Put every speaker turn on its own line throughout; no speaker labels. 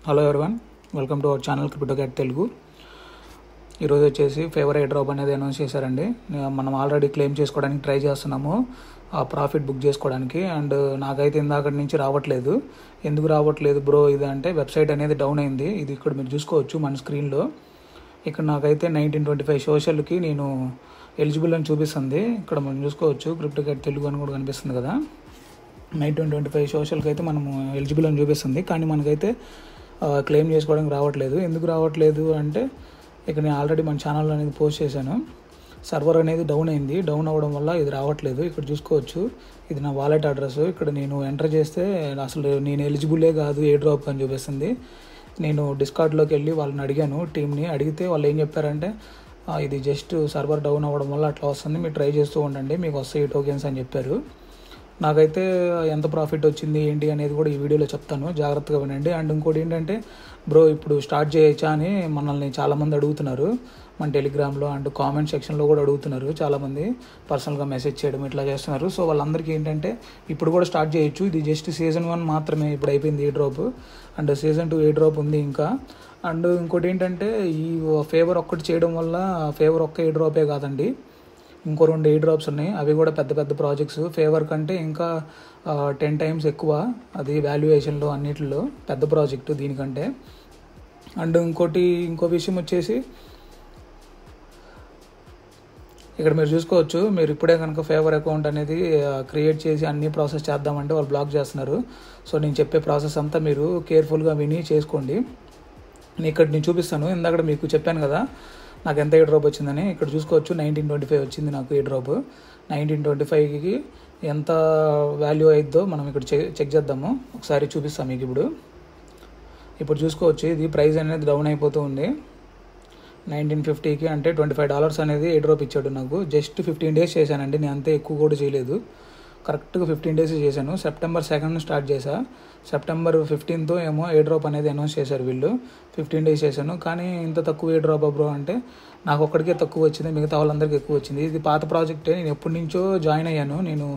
Hello everyone, welcome to our channel crypto cat Telugu. ఈరోజు వచ్చేసి favour air drop అనేది announce చేశారండి. మనం ఆల్రెడీ క్లెయిమ్ చేసుకోవడానికి ట్రై చేస్తున్నాము, ఆ ప్రాఫిట్ బుక్ చేసుకోవడానికి. అండ్ నాకైతే ఇందాకటి నుంచి రావట్లేదు. ఎందుకు రావట్లేదు బ్రో ఇది అంటే, వెబ్సైట్ అనేది డౌన్ అయింది. ఇది ఇక్కడ మీరు చూసుకోవచ్చు మన స్క్రీన్లో. ఇక్కడ నాకైతే 1925 సోషల్కి నేను ఎలిజిబుల్ అని చూపిస్తుంది. ఇక్కడ మనం చూసుకోవచ్చు క్రిప్టో క్యాట్ తెలుగు అని కూడా కనిపిస్తుంది కదా. 1925 సోషల్కి అయితే మనము ఎలిజిబుల్ అని చూపిస్తుంది, కానీ మనకైతే క్లెయిమ్ చేసుకోవడానికి రావట్లేదు. ఎందుకు రావట్లేదు అంటే, ఇక్కడ నేను ఆల్రెడీ మన ఛానల్లో అనేది పోస్ట్ చేశాను. సర్వర్ అనేది డౌన్ అయింది. డౌన్ అవ్వడం వల్ల ఇది రావట్లేదు. ఇక్కడ చూసుకోవచ్చు, ఇది నా వాలెట్ అడ్రస్. ఇక్కడ నేను ఎంటర్ చేస్తే అసలు నేను ఎలిజిబులే కాదు ఏ డ్రాప్ అని చూపిస్తుంది. నేను డిస్కార్డ్లోకి వెళ్ళి వాళ్ళని అడిగాను, టీమ్ని అడిగితే వాళ్ళు ఏం చెప్పారంటే, ఇది జస్ట్ సర్వర్ డౌన్ అవ్వడం వల్ల అట్లా వస్తుంది, మీరు ట్రై చేస్తూ ఉండండి, మీకు వస్తాయి టోకెన్స్ అని చెప్పారు. నాకైతే ఎంత ప్రాఫిట్ వచ్చింది ఏంటి అనేది కూడా ఈ వీడియోలో చెప్తాను, జాగ్రత్తగా వినండి. అండ్ ఇంకోటి ఏంటంటే, బ్రో ఇప్పుడు స్టార్ట్ చేయొచ్చా అని మనల్ని చాలామంది అడుగుతున్నారు మన టెలిగ్రామ్లో. అండ్ కామెంట్ సెక్షన్లో కూడా అడుగుతున్నారు చాలామంది, పర్సనల్గా మెసేజ్ చేయడం ఇట్లా చేస్తున్నారు. సో వాళ్ళందరికీ ఏంటంటే, ఇప్పుడు కూడా స్టార్ట్ చేయొచ్చు. ఇది జస్ట్ సీజన్ 1 మాత్రమే ఇప్పుడు అయిపోయింది a drop. And season 2 a drop ఉంది ఇంకా. అండ్ ఇంకోటి ఏంటంటే, ఈ ఫేవర్ ఒక్కటి చేయడం వల్ల ఫేవర్ ఒక్క ఏ డ్రాపే కాదండి, ఇంకో 2 ఎయిర్ డ్రాప్స్ ఉన్నాయి. అవి కూడా పెద్ద పెద్ద ప్రాజెక్ట్స్, ఫేవర్ కంటే ఇంకా 10 times ఎక్కువ అది వాల్యుయేషన్లో అన్నిటిలో పెద్ద ప్రాజెక్టు దీనికంటే. అండ్ ఇంకో విషయం వచ్చేసి, ఇక్కడ మీరు చూసుకోవచ్చు, మీరు ఇప్పుడే కనుక ఫేవర్ అకౌంట్ అనేది క్రియేట్ చేసి అన్ని ప్రాసెస్ చేద్దామంటే వాళ్ళు బ్లాక్ చేస్తున్నారు. సో నేను చెప్పే ప్రాసెస్ అంతా మీరు కేర్ఫుల్గా విని చేసుకోండి. నేను చూపిస్తాను. ఇందాక మీకు చెప్పాను కదా నాకు ఎంత ఏ డ్రాప్ వచ్చిందని. ఇక్కడ చూసుకోవచ్చు 1925 వచ్చింది నాకు ఏ డ్రాప్. 1925కి ఎంత వాల్యూ అయిద్దో మనం ఇక్కడ చెక్ చేద్దాము. ఒకసారి చూపిస్తాం మీకు. ఇప్పుడు చూసుకోవచ్చు, ఇది ప్రైస్ అనేది డౌన్ అయిపోతూ ఉంది. 1950కి అంటే $25 అనేది ఏ డ్రాప్ ఇచ్చాడు నాకు. జస్ట్ 15 days చేశానండి, నేను అంతే ఎక్కువ కూడా చేయలేదు. కరెక్ట్గా 15 days చేశాను. సెప్టెంబర్ 2nd స్టార్ట్ చేశా. సెప్టెంబర్ 15th ఏమో ఏ డ్రాప్ అనేది అనౌన్స్ చేశారు వీళ్ళు. 15 days చేశాను, కానీ ఇంత తక్కువ ఏ డ్రాప్ బ్రో అంటే, నాకు ఒక్కడికే తక్కువ వచ్చింది, మిగతా వాళ్ళందరికీ ఎక్కువ వచ్చింది. ఇది పాత ప్రాజెక్టే, నేను ఎప్పటి నుంచో జాయిన్ అయ్యాను. నేను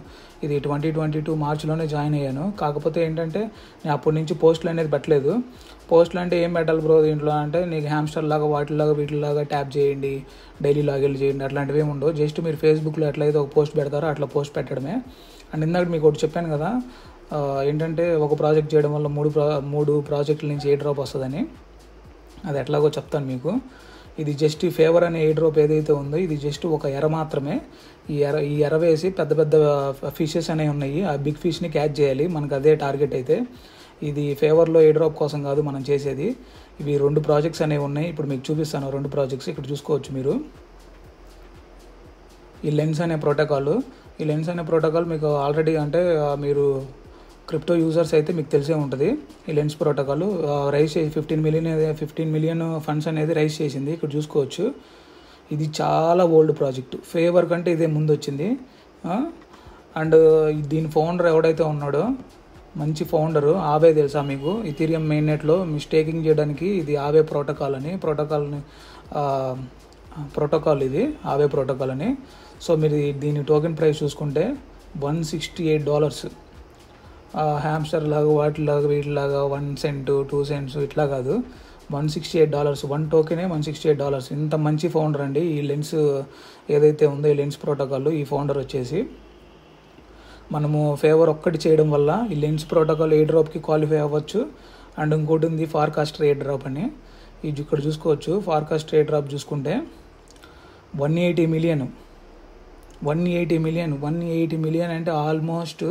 ఇది 2022 మార్చిలోనే జాయిన్ అయ్యాను. కాకపోతే ఏంటంటే, నేను అప్పటి నుంచి పోస్టులు అనేది పెట్టలేదు. పోస్టులు అంటే ఏం పెట్టాలి బ్రో దీంట్లో అంటే, నీకు హ్యామ్స్టర్ లాగా వీటిలాగా ట్యాప్ చేయండి, డైలీ లాగిన్ చేయండి, అట్లాంటివి ఏమి ఉండవు. జస్ట్ మీరు ఫేస్బుక్లో ఎట్లయితే ఒక పోస్ట్ పెడతారో అట్లా పోస్ట్ పెట్టడమే. అండ్ ఇందాక మీకు ఒకటి చెప్పాను కదా, ఏంటంటే ఒక ప్రాజెక్ట్ చేయడం వల్ల మూడు ప్రాజెక్టుల నుంచి ఏ డ్రాప్ వస్తుందని. అది ఎట్లాగో చెప్తాను మీకు. ఇది జస్ట్ ఈ ఫేవర్ అనే ఏ డ్రాప్ ఏదైతే ఉందో, ఇది జస్ట్ ఒక ఎర మాత్రమే. ఈ ఎర వేసి పెద్ద పెద్ద ఫిషెస్ అనేవి ఉన్నాయి, ఆ బిగ్ ఫిష్ని క్యాచ్ చేయాలి, మనకు అదే టార్గెట్ అయితే. ఇది ఫేవర్లో ఏ డ్రాప్ కోసం కాదు మనం చేసేది. ఇవి 2 ప్రాజెక్ట్స్ అనేవి ఉన్నాయి. ఇప్పుడు మీకు చూపిస్తాను 2 ప్రాజెక్ట్స్. ఇక్కడ చూసుకోవచ్చు మీరు, ఈ లెన్స్ అనే ప్రోటోకాల్ మీకు ఆల్రెడీ అంటే మీరు క్రిప్టో యూజర్స్ అయితే మీకు తెలిసే ఉంటుంది. ఈ లెన్స్ ప్రోటోకాల్ రైజ్ చేసి 15 మిలియన్ ఫండ్స్ అనేది రైజ్ చేసింది. ఇక్కడ చూసుకోవచ్చు, ఇది చాలా ఓల్డ్ ప్రాజెక్టు. ఫేవర్ కంటే ఇదే ముందు వచ్చింది. అండ్ దీని ఫౌండర్ ఎవడైతే ఉన్నాడో, మంచి ఫౌండరు, ఆవే తెలుసా మీకు? ఇథీరియం మెయిన్ నెట్లో స్టేకింగ్ చేయడానికి ఇది ఆవే ప్రోటోకాల్ ఇది ఆవే ప్రోటోకాల్ అని. సో మీరు దీని టోకెన్ ప్రైస్ చూసుకుంటే $168. హ్యామ్స్టర్ లాగా వీటిలాగా 1 cent 2 cents ఇట్లా కాదు, $168. 1 టోకెనే $168. ఇంత మంచి ఫౌండర్ అండి ఈ లెన్స్ ఏదైతే ఉందో, ఈ లెన్స్ ప్రోటోకాల్. ఈ ఫౌండర్ వచ్చేసి, మనము ఫేవర్ ఒక్కటి చేయడం వల్ల ఈ లెన్స్ ప్రోటోకాల్ ఏ డ్రాప్కి క్వాలిఫై అవ్వచ్చు. అండ్ ఇంకోటి ఉంది ఫార్కాస్టర్ ఏ డ్రాప్ అని. ఇది ఇక్కడ చూసుకోవచ్చు, ఫార్కాస్టర్ ఏ డ్రాప్ చూసుకుంటే 180 మిలియన్ అంటే ఆల్మోస్ట్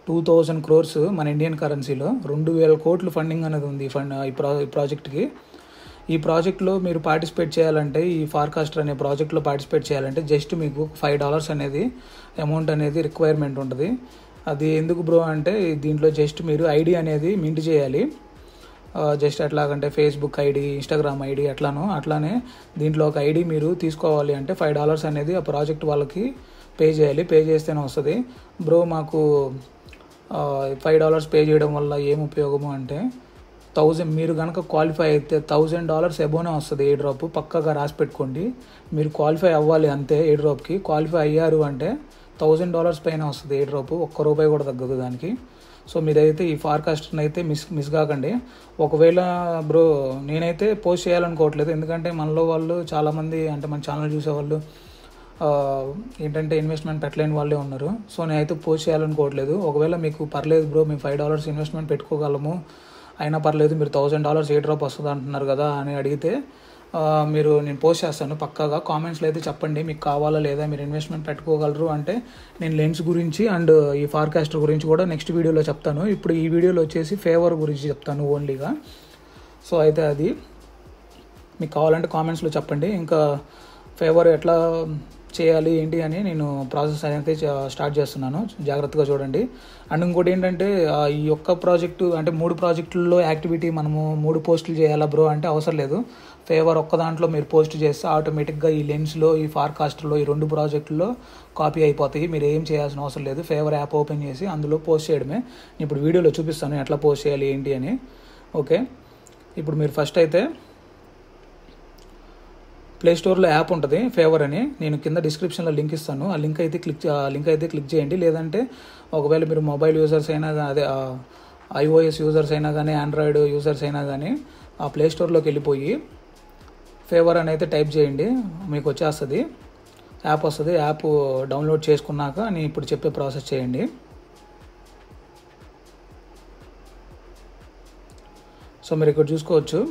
2000 crores మన ఇండియన్ కరెన్సీలో. 2000 కోట్లు ఫండింగ్ అనేది ఉంది ఈ ప్రాజెక్ట్కి. ఈ ప్రాజెక్ట్లో మీరు పార్టిసిపేట్ చేయాలంటే, ఈ ఫార్కాస్టర్ అనే ప్రాజెక్ట్లో పార్టిసిపేట్ చేయాలంటే జస్ట్ మీకు $5 అనేది అమౌంట్ అనేది రిక్వైర్మెంట్ ఉంటుంది. అది ఎందుకు బ్రో అంటే, దీంట్లో జస్ట్ మీరు ఐడి అనేది మింట్ చేయాలి. జస్ట్ ఎట్లాగంటే ఫేస్బుక్ ఐడి, ఇన్స్టాగ్రామ్ ఐడి అట్లానే దీంట్లో ఒక ఐడి మీరు తీసుకోవాలి అంటే $5 అనేది ఆ ప్రాజెక్ట్ వాళ్ళకి పే చేయాలి. పే చేస్తేనే వస్తుంది. బ్రో మాకు $5 పే చేయడం వల్ల ఏం ఉపయోగము అంటే, 1000 మీరు కనుక క్వాలిఫై అయితే $1000 ఎబోనే వస్తుంది ఏ డ్రాప్. పక్కగా రాసి పెట్టుకోండి. మీరు క్వాలిఫై అవ్వాలి అంతే. ఏ డ్రాప్కి క్వాలిఫై అయ్యారు అంటే $1000 పైన వస్తుంది ఏ డ్రాప్. ₹1 కూడా తగ్గదు దానికి. సో మీరైతే ఈ ఫార్కాస్ట్ని అయితే మిస్ కాకండి. ఒకవేళ బ్రో నేనైతే పోస్ట్ చేయాలనుకోవట్లేదు, ఎందుకంటే మనలో వాళ్ళు చాలామంది అంటే మన ఛానల్ చూసేవాళ్ళు ఏంటంటే ఇన్వెస్ట్మెంట్ పెట్టలేని వాళ్ళే ఉన్నారు. సో నేనైతే పోస్ట్ చేయాలనుకోవట్లేదు. ఒకవేళ మీకు పర్లేదు బ్రో మేము $5 ఇన్వెస్ట్మెంట్ పెట్టుకోగలము, అయినా పర్లేదు మీరు $1000 ఏ డ్రాప్ వస్తుంది అంటున్నారు కదా అని అడిగితే నేను పోస్ట్ చేస్తాను పక్కాగా. కామెంట్స్లో అయితే చెప్పండి మీకు కావాలా లేదా, మీరు ఇన్వెస్ట్మెంట్ పెట్టుకోగలరు అంటే నేను లెన్స్ గురించి అండ్ ఈ ఫార్కాస్టర్ గురించి కూడా నెక్స్ట్ వీడియోలో చెప్తాను. ఇప్పుడు ఈ వీడియోలో వచ్చేసి ఫేవర్ గురించి చెప్తాను ఓన్లీగా. సో అయితే అది మీకు కావాలంటే కామెంట్స్లో చెప్పండి. ఇంకా ఫేవర్ ఎట్లా చేయాలి ఏంటి అని నేను ప్రాసెస్ అయితే స్టార్ట్ చేస్తున్నాను, జాగ్రత్తగా చూడండి. అండ్ ఇంకోటి ఏంటంటే ఈ ఒక్క ప్రాజెక్టు అంటే 3 ప్రాజెక్టుల్లో యాక్టివిటీ మనము 3 పోస్టులు చేయాలా బ్రో అంటే అవసరం లేదు. ఫేవర్ ఒక్క దాంట్లో మీరు పోస్ట్ చేస్తే ఆటోమేటిక్గా ఈ లెన్స్లో ఈ ఫార్కాస్టర్లో ఈ 2 ప్రాజెక్టుల్లో కాపీ అయిపోతాయి. మీరు ఏం చేయాల్సిన అవసరం లేదు, ఫేవర్ యాప్ ఓపెన్ చేసి అందులో పోస్ట్ చేయడమే. నేను ఇప్పుడు వీడియోలో చూపిస్తాను ఎట్లా పోస్ట్ చేయాలి ఏంటి అని. ఓకే, ఇప్పుడు మీరు ఫస్ట్ అయితే ప్లే స్టోర్లో యాప్ ఉంటుంది ఫేవర్ అని, నేను కింద డిస్క్రిప్షన్లో లింక్ ఇస్తాను. ఆ లింక్ అయితే క్లిక్ చేయండి. లేదంటే ఒకవేళ మీరు మొబైల్ యూజర్స్ అయినా అదే iOS యూజర్స్ అయినా కానీ ఆండ్రాయిడ్ యూజర్స్ అయినా కానీ ఆ ప్లే స్టోర్లోకి వెళ్ళిపోయి ఫేవర్ అని అయితే టైప్ చేయండి, మీకు వచ్చేస్తుంది, యాప్ వస్తుంది. యాప్ డౌన్లోడ్ చేసుకున్నాక నేను ఇప్పుడు చెప్పే ప్రాసెస్ చేయండి. సో మీరు ఇక్కడ చూసుకోవచ్చు,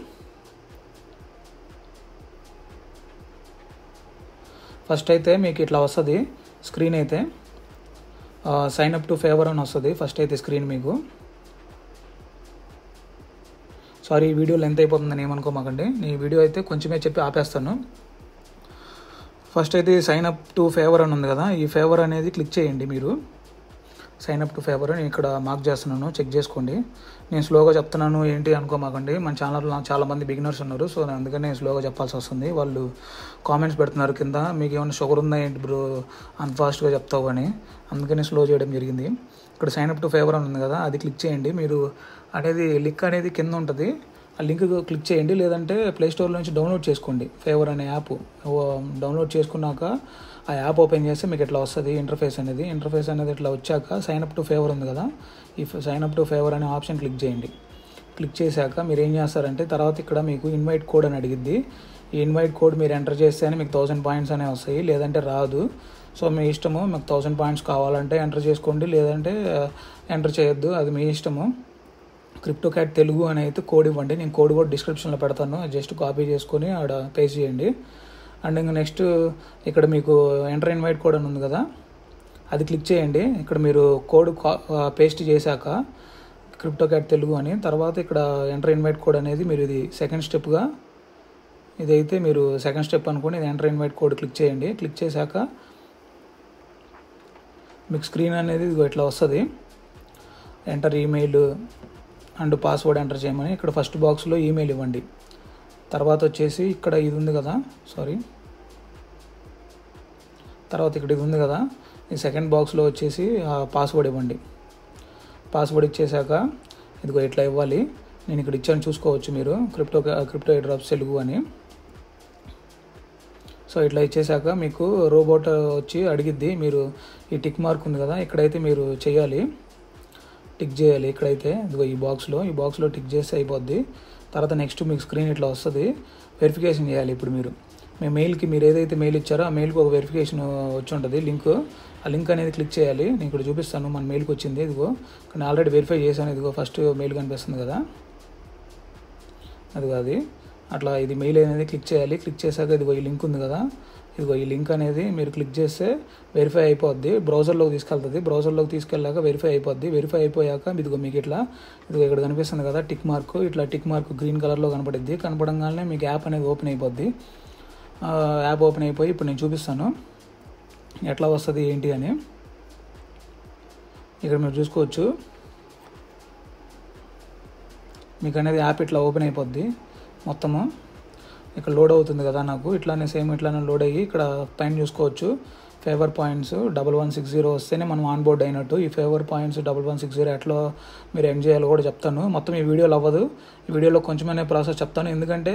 ఫస్ట్ అయితే మీకు ఇట్లా వస్తుంది స్క్రీన్. అయితే సైన్ అప్ టు ఫేవర్ అని వస్తుంది ఫస్ట్ అయితే స్క్రీన్ మీకు. సారీ ఈ వీడియో లెంత్ అయిపోతుందని ఏమనుకోమాకండి, ఈ వీడియో అయితే కొంచెమే చెప్పి ఆపేస్తాను. ఫస్ట్ అయితే సైన్ అప్ టు ఫేవర్ అని ఉంది కదా, ఈ ఫేవర్ అనేది క్లిక్ చేయండి. మీరు సైన్ అప్ టు ఫేవర్ నేను ఇక్కడ మార్క్ చేస్తున్నాను, చెక్ చేసుకోండి. నేను స్లోగా చెప్తున్నాను ఏంటి అనుకోమాకండి, మన ఛానల్లో చాలామంది బిగినర్స్ ఉన్నారు. సో అందుకని నేను స్లోగా చెప్పాల్సి వస్తుంది. వాళ్ళు కామెంట్స్ పెడుతున్నారు కింద, మీకు ఏమైనా షుగర్ ఉందా ఏంటి బ్రో అంత ఫాస్ట్గా చెప్తావు అని, అందుకని స్లో చేయడం జరిగింది. ఇక్కడ సైన్ అప్ టు ఫేవర్ అని ఉంది కదా, అది క్లిక్ చేయండి. మీరు అనేది లింక్ అనేది కింద ఉంటుంది, ఆ లింక్ క్లిక్ చేయండి. లేదంటే ప్లే స్టోర్ నుంచి డౌన్లోడ్ చేసుకోండి ఫేవర్ అనే యాప్. డౌన్లోడ్ చేసుకున్నాక ఆ యాప్ ఓపెన్ చేస్తే మీకు ఇట్లా వస్తుంది ఇంటర్ఫేస్ అనేది ఇట్లా వచ్చాక సైన్ అప్ టు ఫేవర్ ఉంది కదా, ఈ సైన్ అప్ టు ఫేవర్ అనే ఆప్షన్ క్లిక్ చేయండి. క్లిక్ చేశాక మీరు ఏం చేస్తారంటే తర్వాత ఇక్కడ మీకు ఇన్వైట్ కోడ్ అని అడిగిద్ది. ఈ ఇన్వైట్ కోడ్ మీరు ఎంటర్ చేస్తేనే మీకు 1000 పాయింట్స్ అనేవి వస్తాయి, లేదంటే రాదు. సో మీ ఇష్టము, మీకు 1000 పాయింట్స్ కావాలంటే ఎంటర్ చేసుకోండి, లేదంటే ఎంటర్ చేయొద్దు, అది మీ ఇష్టము. క్రిప్టోక్యాట్ తెలుగు అని అయితే కోడ్ ఇవ్వండి, నేను కోడ్ కూడా డిస్క్రిప్షన్లో పెడతాను, జస్ట్ కాపీ చేసుకొని ఆడ పేస్ట్ చేయండి. అండ్ ఇంకా నెక్స్ట్ ఇక్కడ మీకు ఎంటర్ ఇన్వైట్ కోడ్ అని ఉంది కదా, అది క్లిక్ చేయండి. ఇక్కడ మీరు కోడ్ పేస్ట్ చేశాక క్రిప్టోక్యాట్ తెలుగు అని, తర్వాత ఇక్కడ ఎంటర్ ఇన్వైట్ కోడ్ అనేది మీరు ఇది సెకండ్ స్టెప్గా, ఇదైతే మీరు సెకండ్ స్టెప్ అనుకోండి. ఇది ఎంటర్ ఇన్వైట్ కోడ్ క్లిక్ చేయండి. క్లిక్ చేశాక మీకు స్క్రీన్ అనేది ఇట్లా వస్తుంది, enter email and password enter చేయమని. ఇక్కడ ఫస్ట్ బాక్స్లో ఈమెయిల్ ఇవ్వండి. తర్వాత వచ్చేసి ఇక్కడ ఇది ఉంది కదా, తర్వాత ఇక్కడ ఇది ఉంది కదా, ఈ సెకండ్ బాక్స్లో వచ్చేసి పాస్వర్డ్ ఇవ్వండి. పాస్వర్డ్ ఇచ్చేసాక ఇదిగో ఇట్లా ఇవ్వాలి. నేను ఇక్కడ ఇచ్చాను చూసుకోవచ్చు మీరు, క్రిప్టో ఎయిర్డ్రాప్స్ తెలుగు అని. సో ఇట్లా ఇచ్చేసాక మీకు రోబోట్ వచ్చి అడిగిద్ది, మీరు ఈ టిక్ మార్క్ ఉంది కదా ఇక్కడైతే మీరు టిక్ చేయాలి. ఇక్కడైతే ఇదిగో ఈ బాక్స్లో టిక్ చేస్తే అయిపోద్ది. తర్వాత నెక్స్ట్ మీకు స్క్రీన్ ఇట్లా వస్తుంది, వెరిఫికేషన్ చేయాలి. ఇప్పుడు మీ మెయిల్కి మీరు ఏదైతే మెయిల్ ఇచ్చారో ఆ మెయిల్కి ఒక వెరిఫికేషన్ వచ్చి ఉంటుంది లింక్, ఆ లింక్ అనేది క్లిక్ చేయాలి. నేను ఇక్కడ చూపిస్తాను, మన మెయిల్కి వచ్చింది ఇదిగో, నేను ఆల్రెడీ వెరిఫై చేశాను. ఇదిగో ఫస్ట్ మెయిల్ కనిపిస్తుంది కదా, అదిగో అది అట్లా ఇది మెయిల్ అనేది క్లిక్ చేయాలి. క్లిక్ చేశాక ఇదిగో ఈ లింక్ ఉంది కదా, ఇదిగో ఈ లింక్ అనేది మీరు క్లిక్ చేస్తే వెరిఫై అయిపోద్ది, బ్రౌజర్లోకి తీసుకెళ్తుంది. బ్రౌజర్లోకి తీసుకెళ్ళాక వెరిఫై అయిపోద్ది. వెరిఫై అయిపోయాక ఇదిగో మీకు ఇదిగో ఇక్కడ కనిపిస్తుంది కదా టిక్ మార్క్, ఇట్లా టిక్ మార్క్ గ్రీన్ కలర్లో కనపడిద్ది. కనపడంగానే మీకు యాప్ అనేది ఓపెన్ అయిపోద్ది. యాప్ ఓపెన్ అయిపోయి ఇప్పుడు నేను చూపిస్తాను ఎట్లా వస్తుంది ఏంటి అని. ఇక్కడ మీరు చూసుకోవచ్చు, మీకు అనేది యాప్ ఇట్లా ఓపెన్ అయిపోద్ది మొత్తము. ఇక్కడ లోడ్ అవుతుంది కదా నాకు, ఇట్లానే లోడ్ అయ్యి ఇక్కడ పైన చూసుకోవచ్చు ఫేవర్ పాయింట్స్ 1160 వస్తేనే మనం ఆన్ బోర్డ్ అయినట్టు. ఈ ఫేవర్ పాయింట్స్ 1160 ఎట్లా మీరు ఎండ్ చేయాలో కూడా చెప్తాను. మొత్తం ఈ వీడియోలో అవ్వదు, ఈ వీడియోలో కొంచెమనే ప్రాసెస్ చెప్తాను. ఎందుకంటే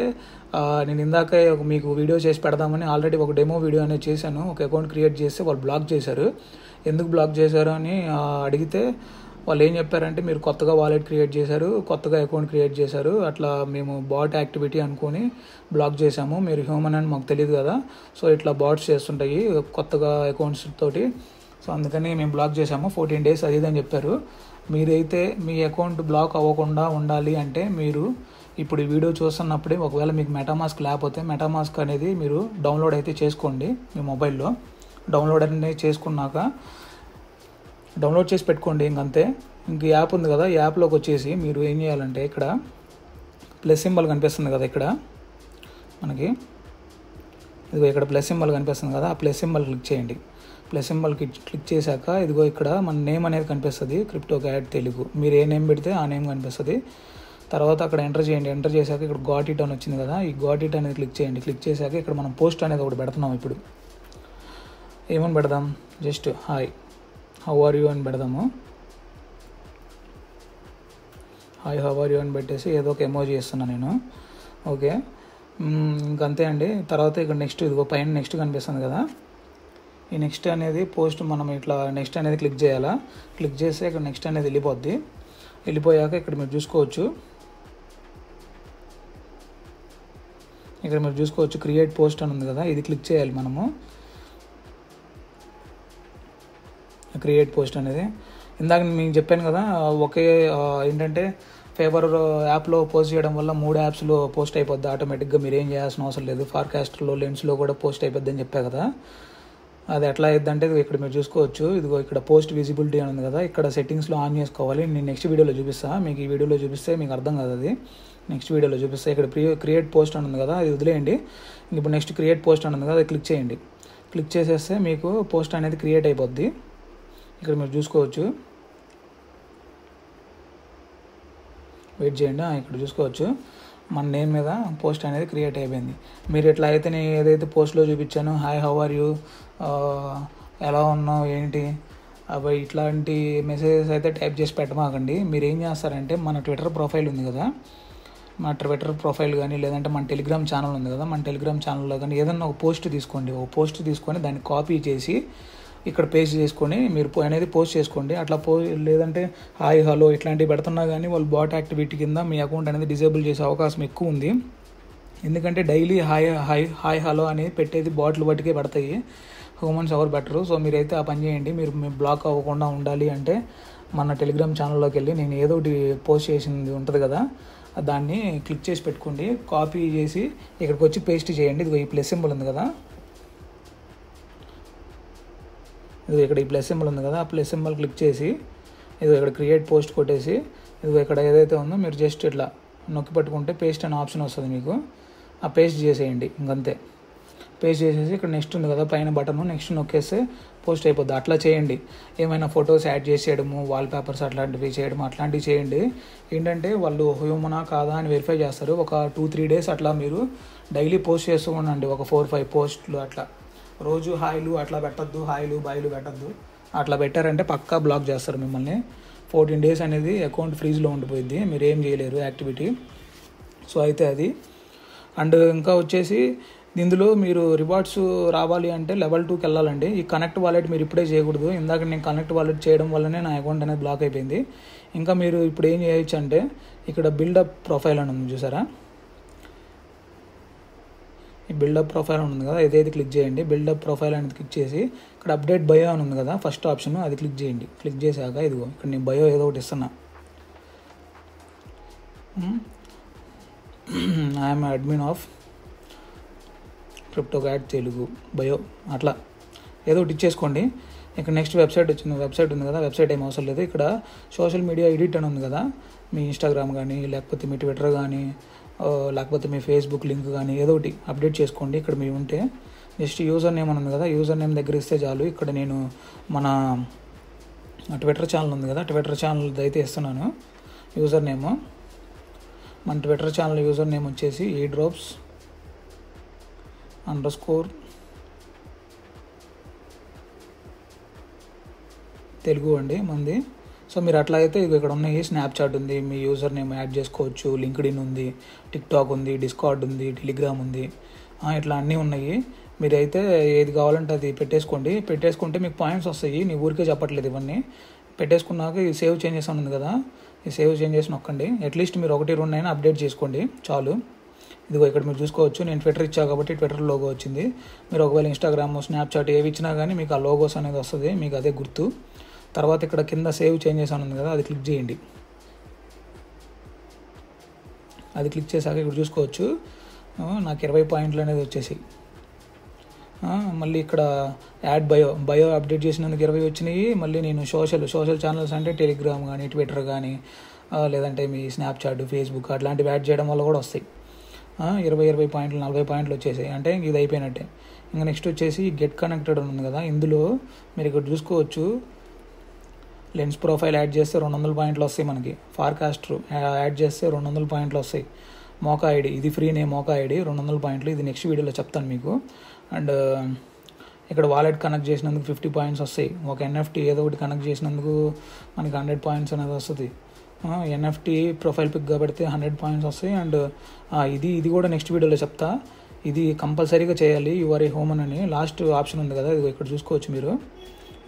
నేను ఇందాకే మీకు వీడియో చేసి పెడదామని ఆల్రెడీ ఒక డెమో వీడియో అనేది చేశాను. ఒక అకౌంట్ క్రియేట్ చేస్తే వాళ్ళు బ్లాక్ చేశారు. ఎందుకు బ్లాక్ చేశారు అని అడిగితే వాళ్ళు ఏం చెప్పారంటే మీరు కొత్తగా వాలెట్ క్రియేట్ చేశారు, కొత్తగా అకౌంట్ క్రియేట్ చేశారు, అట్లా మేము బాట్ యాక్టివిటీ అనుకొని బ్లాక్ చేసాము, మీరు హ్యూమన్ అని మాకు తెలియదు కదా, సో ఇట్లా బాట్స్ చేస్తుంటాయి కొత్తగా అకౌంట్స్ తోటి, సో అందుకని మేము బ్లాక్ చేసాము 14 days అది అని చెప్పారు. మీరైతే మీ అకౌంట్ బ్లాక్ అవ్వకుండా ఉండాలి అంటే మీరు ఇప్పుడు ఈ వీడియో చూస్తున్నప్పుడే ఒకవేళ మీకు మెటామాస్క్ లేకపోతే మెటామాస్క్ అనేది మీరు డౌన్లోడ్ అయితే చేసుకోండి మీ మొబైల్లో. డౌన్లోడ్ అనేది చేసుకున్నాక డౌన్లోడ్ చేసి పెట్టుకోండి. ఇంకంతే. ఇంక యాప్ ఉంది కదా, యాప్లోకి వచ్చేసి మీరు ఏం చేయాలంటే ఇక్కడ ప్లస్ సింబల్ కనిపిస్తుంది కదా, ఇక్కడ మనకి ఇదిగో ఇక్కడ ప్లస్ సింబల్ కనిపిస్తుంది కదా, ఆ ప్లస్ సింబల్ క్లిక్ చేయండి. ప్లస్ సింబల్కి క్లిక్ చేశాక ఇదిగో ఇక్కడ మన నేమ్ అనేది కనిపిస్తుంది, క్రిప్టోక్యాట్ తెలుగు. మీరు ఏ నేమ్ పెడితే ఆ నేమ్ కనిపిస్తుంది. తర్వాత అక్కడ ఎంటర్ చేయండి. ఎంటర్ చేశాక ఇక్కడ గాట్ ఇట్ అని వచ్చింది కదా, ఈ గాట్ ఇట్ అనేది క్లిక్ చేయండి. క్లిక్ చేశాక ఇక్కడ మనం పోస్ట్ అనేది ఒకటి పెడుతున్నాం. ఇప్పుడు ఏమని పెడదాం, just hi how are you అని పెడదాము. హాయ్ హౌ ఆర్ యూ అని పెట్టేసి ఏదో ఒక ఎమోజీ చేస్తున్నాను నేను. ఓకే, ఇంకంతే అండి. తర్వాత ఇక్కడ నెక్స్ట్ ఇదిగో పైన నెక్స్ట్ కనిపిస్తుంది కదా, ఈ నెక్స్ట్ అనేది పోస్ట్ మనం ఇట్లా నెక్స్ట్ అనేది క్లిక్ చేయాలా. క్లిక్ చేస్తే ఇక్కడ నెక్స్ట్ అనేది వెళ్ళిపోద్ది. వెళ్ళిపోయాక ఇక్కడ మీరు చూసుకోవచ్చు, ఇక్కడ మీరు చూసుకోవచ్చు క్రియేట్ పోస్ట్ అని ఉంది కదా, ఇది క్లిక్ చేయాలి మనము. క్రియేట్ పోస్ట్ అనేది ఇందాక మీకు చెప్పాను కదా, ఒకే ఏంటంటే ఫేవర్ యాప్లో పోస్ట్ చేయడం వల్ల 3 యాప్స్లో పోస్ట్ అయిపోద్ది ఆటోమేటిక్గా, మీరు ఏం చేయాల్సిన అవసరం లేదు. ఫార్కాస్ట్లో, లెన్స్లో కూడా పోస్ట్ అయిపోద్ది అని చెప్పా కదా. అది ఎట్లా అయిద్దంటే ఇక్కడ మీరు చూసుకోవచ్చు, ఇదిగో ఇక్కడ పోస్ట్ విజిబిలిటీ అని ఉంది కదా, ఇక్కడ సెట్టింగ్స్లో ఆన్ చేసుకోవాలి. నేను నెక్స్ట్ వీడియోలో చూపిస్తాను, మీకు ఈ వీడియోలో చూపిస్తే మీకు అర్థం కాదు, అది నెక్స్ట్ వీడియోలో చూపిస్తాను. ఇక్కడ క్రియేట్ పోస్ట్ అని ఉంది కదా, అది వదిలేయండి. ఇప్పుడు నెక్స్ట్ క్రియేట్ పోస్ట్ అని ఉంది కదా, అది క్లిక్ చేయండి. క్లిక్ చేసేస్తే మీకు పోస్ట్ అనేది క్రియేట్ అయిపోద్ది. ఇక్కడ మీరు చూసుకోవచ్చు, వెయిట్ చేయండి, ఇక్కడ చూసుకోవచ్చు మన నేమ్ మీద పోస్ట్ అనేది క్రియేట్ అయిపోయింది. మీరు ఎట్లా అయితే నేను ఏదైతే పోస్ట్లో చూపించానో హాయ్ హౌ ఆర్ యూ, ఎలా ఉన్నావు ఏంటి, అవి ఇట్లాంటి మెసేజెస్ అయితే టైప్ చేసి పెట్టమాకండి. మీరు ఏం చేస్తారంటే మన ట్విట్టర్ ప్రొఫైల్ ఉంది కదా, మన ట్విట్టర్ ప్రొఫైల్ కానీ లేదంటే మన టెలిగ్రామ్ ఛానల్ ఉంది కదా, మన టెలిగ్రామ్ ఛానల్లో కానీ ఏదన్నా ఒక పోస్ట్ తీసుకోండి. ఒక పోస్ట్ తీసుకొని దాన్ని కాపీ చేసి ఇక్కడ పేస్ట్ చేసుకొని మీరు అనేది పోస్ట్ చేసుకోండి. అట్లా లేదంటే హాయ్ హలో ఇట్లాంటివి పెడుతున్నా కానీ వాళ్ళు బాట్ యాక్టివిటీ కింద మీ అకౌంట్ అనేది డిజేబుల్ చేసే అవకాశం ఎక్కువ ఉంది. ఎందుకంటే డైలీ హాయ్ హలో అనేది పెట్టేది బాట్లు బట్టికే పడతాయి, హ్యూమన్స్ ఎవరు బెటరు. సో మీరైతే ఆ పని చేయండి. మీరు బ్లాక్ అవ్వకుండా ఉండాలి అంటే మన టెలిగ్రామ్ ఛానల్లోకి వెళ్ళి నేను ఏదో ఒకటి పోస్ట్ చేసింది ఉంటుంది కదా, దాన్ని క్లిక్ చేసి పెట్టుకోండి. కాపీ చేసి ఇక్కడికి వచ్చి పేస్ట్ చేయండి. ఇదిగో ఈ ప్లస్ సింబల్ ఉంది కదా, ఇది ఇక్కడ ఈ ప్లస్ సింబల్ ఉంది కదా, ఆ ప్లస్ సింబల్ క్లిక్ చేసి ఇది ఇక్కడ క్రియేట్ పోస్ట్ కొట్టేసి ఇది ఇక్కడ ఏదైతే ఉందో మీరు జస్ట్ ఇట్లా నొక్కి పట్టుకుంటే పేస్ట్ అనే ఆప్షన్ వస్తుంది మీకు, ఆ పేస్ట్ చేసేయండి. ఇంకంతే. పేస్ట్ చేసేసి ఇక్కడ నెక్స్ట్ ఉంది కదా పైన బటన్, నెక్స్ట్ నొక్కేస్తే పోస్ట్ అయిపోద్ది. అట్లా చేయండి. ఏమైనా ఫొటోస్ యాడ్ చేసేయడము, వాల్ పేపర్స్ అట్లాంటివి చేయడం, అట్లాంటివి చేయండి. ఏంటంటే వాళ్ళు హ్యూమనా కాదా అని వెరిఫై చేస్తారు. ఒక 2-3 days అట్లా మీరు డైలీ పోస్ట్ చేస్తూ ఉండండి, ఒక 4-5 పోస్టులు అట్లా. రోజు హాయిలు అట్లా పెట్టద్దు, హాయిలు బాయిలు పెట్టద్దు. అట్లా పెట్టారంటే పక్కా బ్లాక్ చేస్తారు మిమ్మల్ని. 14 days అనేది అకౌంట్ ఫ్రీజ్లో ఉండిపోయింది, మీరు ఏం చేయలేరు యాక్టివిటీ. సో అయితే అది. అండ్ ఇంకా వచ్చేసి ఇందులో మీరు రివార్డ్స్ రావాలి అంటే లెవెల్ 2కి వెళ్ళాలండి. ఈ కనెక్ట్ వాలెట్ మీరు ఇప్పుడే చేయకూడదు. ఇందాక నేను కనెక్ట్ వాలెట్ చేయడం వల్లనే నా అకౌంట్ అనేది బ్లాక్ అయిపోయింది. ఇంకా మీరు ఇప్పుడు ఏం చేయొచ్చు అంటే ఇక్కడ బిల్డప్ ప్రొఫైల్ అని ఉంది చూసారా, ఈ బిల్డప్ ప్రొఫైల్ అని ఉంది కదా, ఇదైతే క్లిక్ చేయండి. బిల్డప్ ప్రొఫైల్ అనేది క్లిక్ చేసి ఇక్కడ అప్డేట్ బయో అని ఉంది కదా ఫస్ట్ ఆప్షన్, అది క్లిక్ చేయండి. క్లిక్ చేశాక ఇదిగో ఇక్కడ నేను బయో ఏదో ఒకటి ఇస్తున్నా, I'm admin of Cryptocat Telugu bio, అట్లా ఏదో ఒకటి ఇచ్చేసుకోండి. ఇక్కడ నెక్స్ట్ వెబ్సైట్ వచ్చింది, వెబ్సైట్ ఉంది కదా, వెబ్సైట్ ఏం అవసరం లేదు. ఇక్కడ సోషల్ మీడియా ఎడిట్ అని ఉంది కదా, మీ ఇన్స్టాగ్రామ్ కానీ లేకపోతే మీ ట్విట్టర్ కానీ లేకపోతే మీ ఫేస్బుక్ లింక్ కానీ ఏదో ఒకటి అప్డేట్ చేసుకోండి. ఇక్కడ మీ ఉంటే జస్ట్ యూజర్ నేమ్ అని ఉంది కదా, యూజర్ నేమ్ దగ్గర ఇస్తే చాలు. ఇక్కడ నేను మన ట్విట్టర్ ఛానల్ ఉంది కదా, ట్విట్టర్ ఛానల్ అయితే ఇస్తున్నాను యూజర్ నేమ్. మన ట్విట్టర్ ఛానల్ యూజర్ నేమ్ వచ్చేసి airdrops_. తెలుగు అండి మంది. సో మీరు అట్లా అయితే ఇక్కడ ఉన్నాయి, స్నాప్చాట్ ఉంది, మీ యూజర్ నేమ్ యాడ్ చేసుకోవచ్చు, లింక్డ్ఇన్ ఉంది, టిక్టాక్ ఉంది, డిస్కార్డ్ ఉంది, టెలిగ్రామ్ ఉంది, ఇట్లా అన్నీ ఉన్నాయి. మీరైతే ఏది కావాలంటే అది పెట్టేసుకుంటే మీకు పాయింట్స్ వస్తాయి. నీ ఊరికే చెప్పట్లేదు ఇవన్నీ, పెట్టేసుకున్నాక ఈ సేవ్ చేంజెస్ అని ఉంది కదా, ఈ సేవ్ చేంజెస్ నొక్కండి. అట్లీస్ట్ మీరు 1-2 అయినా అప్డేట్ చేసుకోండి చాలు. ఇదిగో ఇక్కడ మీరు చూసుకోవచ్చు, నేను ట్విట్టర్ ఇచ్చా కాబట్టి ట్విట్టర్ లోగో వచ్చింది. మీరు ఒకవేళ ఇన్స్టాగ్రామ్, స్నాప్చాట్ ఏవి ఇచ్చినా కానీ మీకు ఆ లోగోస్ అనేది వస్తుంది, మీకు అదే గుర్తు. తర్వాత ఇక్కడ కింద సేవ్ చేంజెస్ అని ఉంది కదా, అది క్లిక్ చేయండి. అది క్లిక్ చేశాక ఇక్కడ చూసుకోవచ్చు నాకు 20 పాయింట్లు అనేది వచ్చేసి. మళ్ళీ ఇక్కడ యాడ్ బయో అప్డేట్ చేసినందుకు 20 వచ్చినాయి. మళ్ళీ నేను సోషల్ ఛానల్స్ అంటే టెలిగ్రామ్ కానీ, ట్విట్టర్ కానీ, లేదంటే మీ స్నాప్చాట్, ఫేస్బుక్ అట్లాంటివి యాడ్ చేయడం వల్ల కూడా వస్తాయి. 20 పాయింట్లు, 40 పాయింట్లు వచ్చేసాయి. అంటే ఇది అయిపోయినట్టే. ఇంకా నెక్స్ట్ వచ్చేసి గెట్ కనెక్టెడ్ ఉంది కదా, ఇందులో మీరు ఇక్కడ చూసుకోవచ్చు లెన్స్ ప్రొఫైల్ యాడ్ చేస్తే 200 పాయింట్లు వస్తాయి మనకి. ఫార్కాస్టర్ యాడ్ చేస్తే 200 పాయింట్లు వస్తాయి. మోకా ఐడి, ఇది ఫ్రీనే. మోకా ఐడి 200 పాయింట్లు. ఇది నెక్స్ట్ వీడియోలో చెప్తాను మీకు. అండ్ ఇక్కడ వాలెట్ కనెక్ట్ చేసినందుకు 50 పాయింట్స్ వస్తాయి. ఒక ఎన్ఎఫ్టీ ఏదో ఒకటి కనెక్ట్ చేసినందుకు మనకి 100 పాయింట్స్ అనేది వస్తుంది. ఎన్ఎఫ్టీ ప్రొఫైల్ పిక్గా పెడితే 100 పాయింట్స్ వస్తాయి. అండ్ ఇది కూడా నెక్స్ట్ వీడియోలో చెప్తా. ఇది కంపల్సరీగా చేయాలి. యువర్ ఏ హోమన్ అని లాస్ట్ ఆప్షన్ ఉంది కదా, ఇది ఇక్కడ చూసుకోవచ్చు మీరు.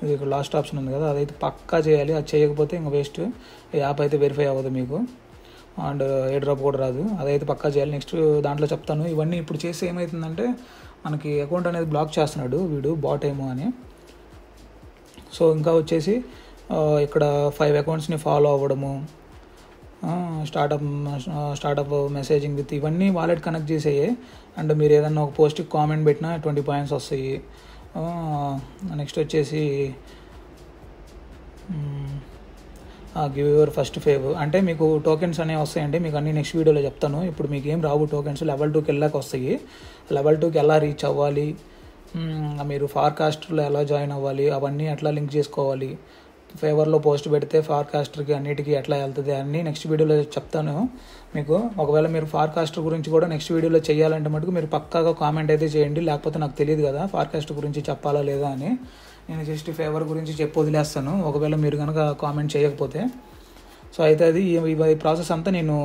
ఇది ఇక్కడ లాస్ట్ ఆప్షన్ ఉంది కదా, అదైతే పక్కా చేయాలి. అది చేయకపోతే ఇంకా వేస్ట్. ఈ యాప్ అయితే వెరిఫై అవ్వదు మీకు, అండ్ ఏ డ్రాప్ కూడా రాదు. అదైతే పక్కా చేయాలి. నెక్స్ట్ దాంట్లో చెప్తాను. ఇవన్నీ ఇప్పుడు చేస్తే ఏమవుతుందంటే మనకి అకౌంట్ అనేది బ్లాక్ చేస్తున్నాడు వీడు, బాట్ ఏమో అని. సో ఇంకా వచ్చేసి ఇక్కడ 5 అకౌంట్స్ని ఫాలో అవ్వడము, స్టార్టప్ మెసేజింగ్ విత్, ఇవన్నీ వాలెట్ కనెక్ట్ చేసేయి. అండ్ మీరు ఏదన్నా ఒక పోస్ట్కి కామెంట్ పెట్టినా 20 పాయింట్స్ వస్తాయి. నెక్స్ట్ వచ్చేసి గివ్ యువర్ ఫస్ట్ ఫేవ్ అంటే మీకు టోకెన్స్ అనేవి వస్తాయండి. మీకు అన్ని నెక్స్ట్ వీడియోలో చెప్తాను. ఇప్పుడు మీకు ఏం రావు టోకెన్స్, లెవెల్ 2కి వెళ్ళాక వస్తాయి. లెవెల్ 2కి ఎలా రీచ్ అవ్వాలి, మీరు ఫార్కాస్టర్లో ఎలా జాయిన్ అవ్వాలి, అవన్నీ ఎట్లా లింక్ చేసుకోవాలి, ఫేవర్లో పోస్ట్ పెడితే ఫార్కాస్టర్కి అన్నిటికీ ఎట్లా వెళ్తుంది అన్నీ నెక్స్ట్ వీడియోలో చెప్తాను మీకు. ఒకవేళ మీరు ఫార్కాస్టర్ గురించి కూడా నెక్స్ట్ వీడియోలో చేయాలంటే మటుకు మీరు పక్కాగా కామెంట్ అయితే చేయండి, లేకపోతే నాకు తెలియదు కదా ఫార్కాస్టర్ గురించి చెప్పాలా లేదా అని. నేను జస్ట్ ఫేవర్ గురించి చెప్పి వదిలేస్తాను ఒకవేళ మీరు కనుక కామెంట్ చేయకపోతే. సో అయితే అది ఈ ప్రాసెస్ అంతా నేను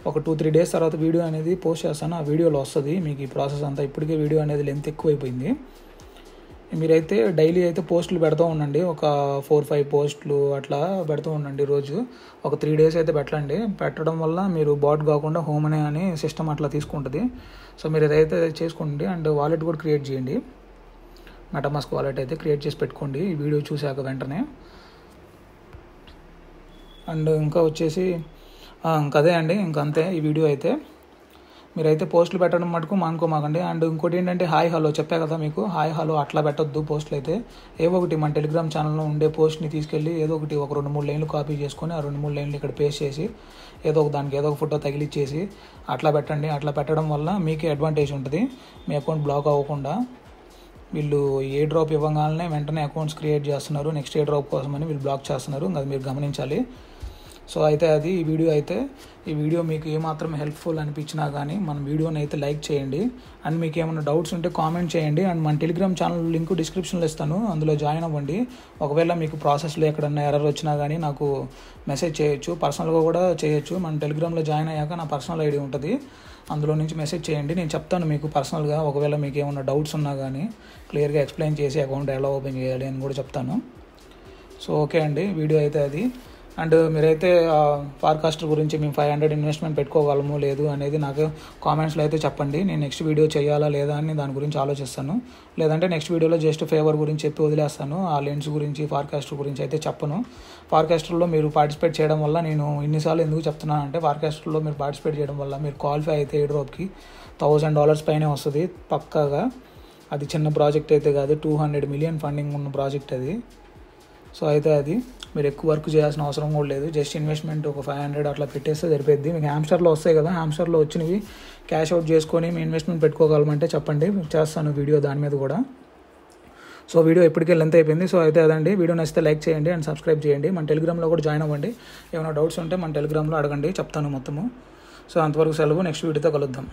ఒక 2-3 డేస్ తర్వాత వీడియో అనేది పోస్ట్ చేస్తాను. ఆ వీడియోలో వస్తుంది మీకు ఈ ప్రాసెస్ అంతా. ఇప్పటికే వీడియో అనేది లెంత్ ఎక్కువైపోయింది. మీరైతే డైలీ అయితే పోస్టులు పెడుతూ ఉండండి. ఒక 4-5 పోస్టులు అట్లా పెడుతూ ఉండండి రోజు. ఒక 3 డేస్ అయితే పెట్టండి. పెట్టడం వల్ల మీరు బాట్ కాకుండా హోమ్ అని సిస్టమ్ అట్లా తీసుకుంటుంది. సో మీరు ఇదైతే చేసుకోండి. అండ్ వాలెట్ కూడా క్రియేట్ చేయండి. మెటామాస్క్ వాలెట్ అయితే క్రియేట్ చేసి పెట్టుకోండి ఈ వీడియో చూశాక వెంటనే. అండ్ ఇంకా వచ్చేసి ఇంకదే అండి, ఇంకంతే ఈ వీడియో అయితే. మీరైతే పోస్టులు పెట్టడం మటుకు మానుకోమాకండి. అండ్ ఇంకోటి ఏంటంటే హాయ్ హలో చెప్పా కదా మీకు, హాయ్ హలో అట్లా పెట్టొద్దు పోస్టులు అయితే. ఏవో ఒకటి మన టెలిగ్రామ్ ఛానల్లో ఉండే పోస్ట్ని తీసుకెళ్ళి ఏదో ఒకటి ఒక 2-3 లైన్లు కాపీ చేసుకొని ఆ 2-3 లైన్లు ఇక్కడ పేస్ట్ చేసి ఏదో ఒక దానికి ఏదో ఒక ఫోటో తగిలిచ్చేసి అట్లా పెట్టండి. అట్లా పెట్టడం వల్ల మీకే అడ్వాంటేజ్ ఉంటుంది, మీ అకౌంట్ బ్లాక్ అవ్వకుండా. వీళ్ళు ఏ డ్రాప్ ఇవ్వగానే వెంటనే అకౌంట్స్ క్రియేట్ చేస్తున్నారు, నెక్స్ట్ ఏ డ్రాప్ కోసమని వీళ్ళు బ్లాక్ చేస్తున్నారు. అది మీరు గమనించాలి. సో అయితే అది ఈ వీడియో మీకు ఏమాత్రం హెల్ప్ఫుల్ అనిపించినా కానీ మన వీడియోని అయితే లైక్ చేయండి. అండ్ మీకు ఏమైనా డౌట్స్ ఉంటే కామెంట్ చేయండి. అండ్ మన టెలిగ్రామ్ ఛానల్ లింక్ డిస్క్రిప్షన్లో ఇస్తాను, అందులో జాయిన్ అవ్వండి. ఒకవేళ మీకు ప్రాసెస్లో ఎక్కడన్నా ఎర్రర్ వచ్చినా కానీ నాకు మెసేజ్ చేయొచ్చు, పర్సనల్గా కూడా చేయొచ్చు. మన టెలిగ్రామ్లో జాయిన్ అయ్యాక నా పర్సనల్ ఐడి ఉంటుంది, అందులో నుంచి మెసేజ్ చేయండి. నేను చెప్తాను మీకు పర్సనల్గా. ఒకవేళ మీకు ఏమైనా డౌట్స్ ఉన్నా కానీ క్లియర్గా ఎక్స్ప్లెయిన్ చేసి అకౌంట్ ఎలా ఓపెన్ చేయాలి అని కూడా చెప్తాను. సో ఓకే అండి, వీడియో అయితే అది. అండ్ మీరైతే ఫార్కాస్టర్ గురించి మేము 500 ఇన్వెస్ట్మెంట్ పెట్టుకోగలము లేదు అనేది నాకు కామెంట్స్లో అయితే చెప్పండి. నేను నెక్స్ట్ వీడియో చేయాలా లేదా అని దాని గురించి ఆలోచిస్తాను. లేదంటే నెక్స్ట్ వీడియోలో జస్ట్ ఫేవర్ గురించి చెప్పి వదిలేస్తాను. ఆ లెన్స్ గురించి ఫార్కాస్టర్ గురించి అయితే చెప్పను. ఫార్కాస్టర్లో మీరు పార్టిసిపేట్ చేయడం వల్ల నేను ఇన్నిసార్లు ఎందుకు చెప్తున్నాను అంటే, ఫార్కాస్టర్లో మీరు పార్టిసిపేట్ చేయడం వల్ల మీరు క్వాలిఫై అయితే ఏ డ్రాప్కి $1000 పైనే వస్తుంది పక్కాగా. అది చిన్న ప్రాజెక్ట్ అయితే కాదు, 200 మిలియన్ ఫండింగ్ ఉన్న ప్రాజెక్ట్ అది. సో అయితే అది మీరు ఎక్కువ వర్క్ చేయాల్సిన అవసరం కూడా లేదు. జస్ట్ ఇన్వెస్ట్మెంట్ ఒక 500 అట్లా పెట్టేస్తే సరిపోద్ది. మీకు హ్యామ్స్టర్లో వస్తాయి కదా, హ్యామ్స్టర్లో వచ్చినవి క్యాష్ అవుట్ చేసుకొని మీ ఇన్వెస్ట్మెంట్ పెట్టుకోగలమంటే చెప్పండి, చేస్తాను వీడియో దాని మీద కూడా. సో వీడియో ఇప్పటికే లెంత్ అయిపోయింది. సో అయితే అదండి, వీడియో నచ్చితే లైక్ చేయండి అండ్ సబ్స్క్రైబ్ చేయండి. మన టెలిగ్రామ్లో కూడా జాయిన్ అవ్వండి. ఏమైనా డౌట్స్ ఉంటే మన టెలిగ్రామ్లో అడగండి, చెప్తాను మొత్తము. సో అంతవరకు సెలవు, నెక్స్ట్ వీడియోతో కలుద్దాం.